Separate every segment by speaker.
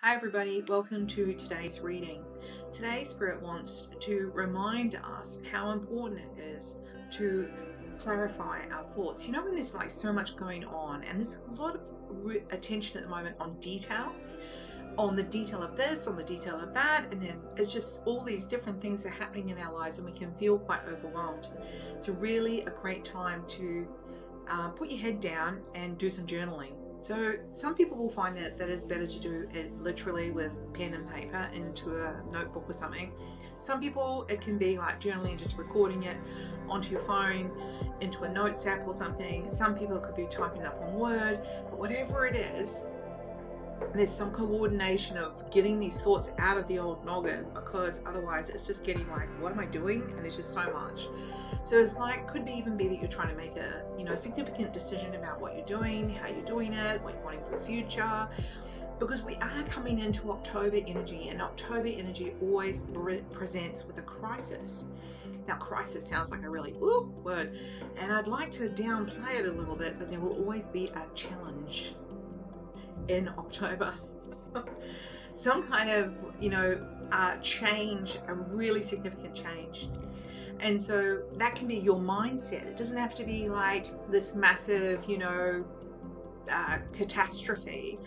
Speaker 1: Hi everybody, welcome to today's reading. Today Spirit wants to remind us how important it is to clarify our thoughts. You know, when there's like so much going on and there's a lot of attention at the moment on detail, on the detail of this, on the detail of that, and then it's just all these different things are happening in our lives and we can feel quite overwhelmed. It's really a great time to put your head down and do some journaling. So some people will find that it's better to do it literally with pen and paper into a notebook or something. Some people, it can be like journaling, just recording it onto your phone, into a notes app or something. Some people, it could be typing it up on Word, but whatever it is, there's some coordination of getting these thoughts out of the old noggin, because otherwise it's just getting like, what am I doing? And there's just so much. So it's like, could be even be that you're trying to make a significant decision about what you're doing, how you're doing it, what you're wanting for the future, because we are coming into October energy, and October energy always presents with a crisis. Now, crisis sounds like a really word, and I'd like to downplay it a little bit, but there will always be a challenge in October. Some kind of, change, a really significant change. And so that can be your mindset. It doesn't have to be like this massive, catastrophe.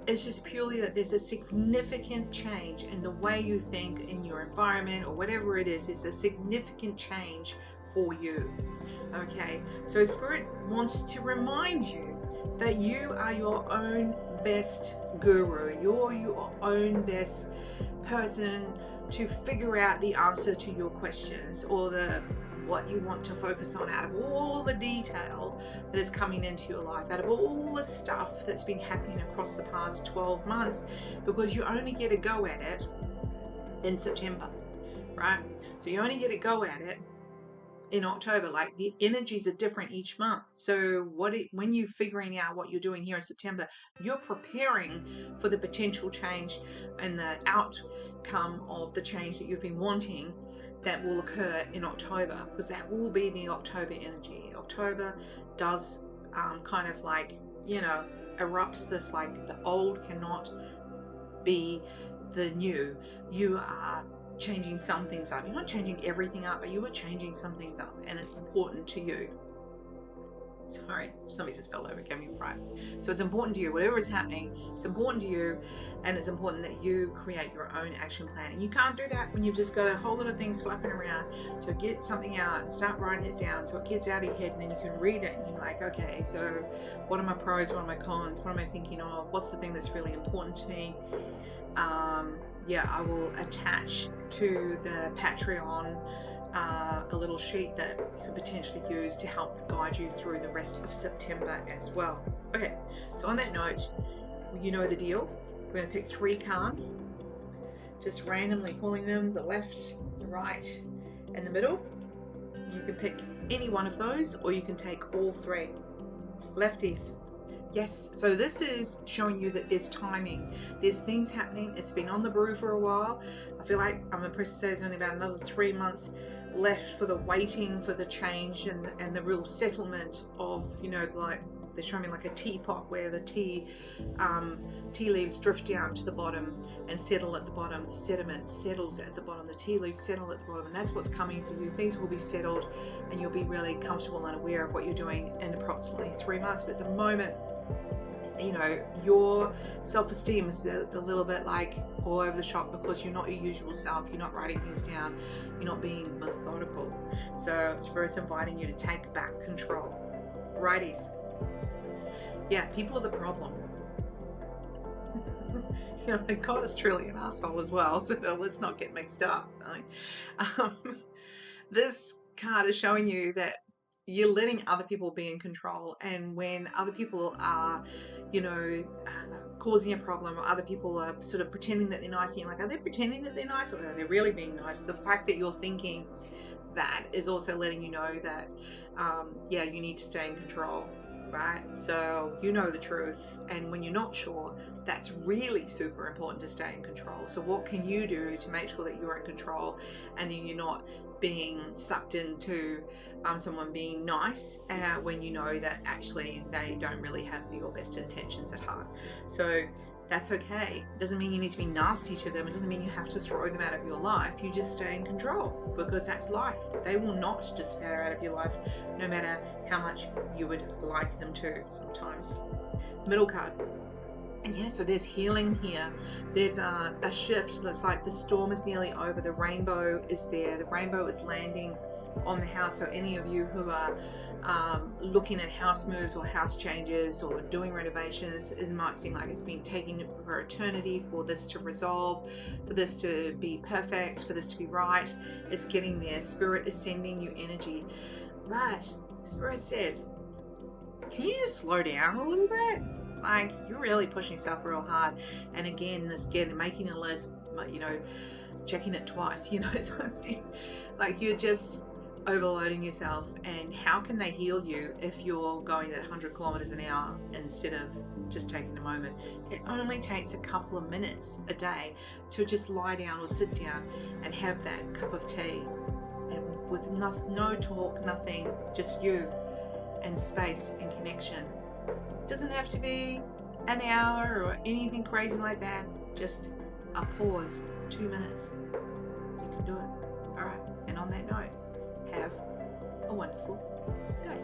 Speaker 1: It's just purely that there's a significant change in the way you think, in your environment, or whatever it is. It's a significant change for you. Okay, so Spirit wants to remind you that you are your own best guru. You're your own best person to figure out the answer to your questions, or what you want to focus on out of all the detail that is coming into your life, out of all the stuff that's been happening across the past 12 months, because you only get a go at it in September, right? So you only get a go at it in October. Like, the energies are different each month. So when you're figuring out what you're doing here in September, you're preparing for the potential change and the outcome of the change that you've been wanting that will occur in October, because that will be the October energy. October does kind of like, erupts this, like, the old cannot be the new. You are changing some things up. You're not changing everything up, but you are changing some things up, and it's important to you. Sorry, somebody just fell over, gave me a fright. So it's important to you. Whatever is happening, it's important to you, and it's important that you create your own action plan. And you can't do that when you've just got a whole lot of things flapping around. So get something out and start writing it down so it gets out of your head, and then you can read it and you're like, okay, so what are my pros, what are my cons, what am I thinking of, what's the thing that's really important to me? I will attach to the Patreon a little sheet that you could potentially use to help guide you through the rest of September as well. Okay, so on that note, you know the deal. We're going to pick 3 cards, just randomly pulling them, the left, the right, and the middle. You can pick any one of those, or you can take all 3. Lefties. Yes, so this is showing you that there's timing. There's things happening. It's been on the brew for a while. I feel like I'm impressed to say there's only about another 3 months left for the waiting for the change and the real settlement of, like they're showing me like a teapot where the tea leaves drift down to the bottom and settle at the bottom. The sediment settles at the bottom. The tea leaves settle at the bottom, and that's what's coming for you. Things will be settled and you'll be really comfortable and aware of what you're doing in approximately 3 months. But at the moment, your self-esteem is a little bit like all over the shop, because you're not your usual self. You're not writing things down. You're not being methodical. So Spirit's inviting you to take back control. Righties. Yeah, people are the problem. God is truly an asshole as well, so let's not get mixed up. This card is showing you that you're letting other people be in control, and when other people are, causing a problem, or other people are sort of pretending that they're nice, and you're like, are they pretending that they're nice, or are they really being nice? The fact that you're thinking that is also letting you know that, you need to stay in control, right? So you know the truth, and when you're not sure, that's really super important to stay in control. So what can you do to make sure that you're in control and then you're not being sucked into someone being nice when you know that actually they don't really have your best intentions at heart? So That's okay. It doesn't mean you need to be nasty to them. It doesn't mean you have to throw them out of your life. You just stay in control, because that's life. They will not disappear out of your life, no matter how much you would like them to sometimes. Middle card. And yeah, so there's healing here. There's a shift. It's like the storm is nearly over. The rainbow is there. The rainbow is landing on the house. So any of you who are looking at house moves or house changes or doing renovations, it might seem like it's been taking for eternity for this to resolve, for this to be perfect, for this to be right. It's getting there. Spirit is sending you energy. But Spirit says, can you just slow down a little bit? Like, you're really pushing yourself real hard. And again, making a list, checking it twice, something. Like, you're just overloading yourself. And how can they heal you if you're going at 100 kilometers an hour instead of just taking a moment? It only takes a couple of minutes a day to just lie down or sit down and have that cup of tea, and with no talk, nothing, just you and space and connection. Doesn't have to be an hour or anything crazy like that. Just a pause, 2 minutes. You can do it. All right. And on that note, have a wonderful day.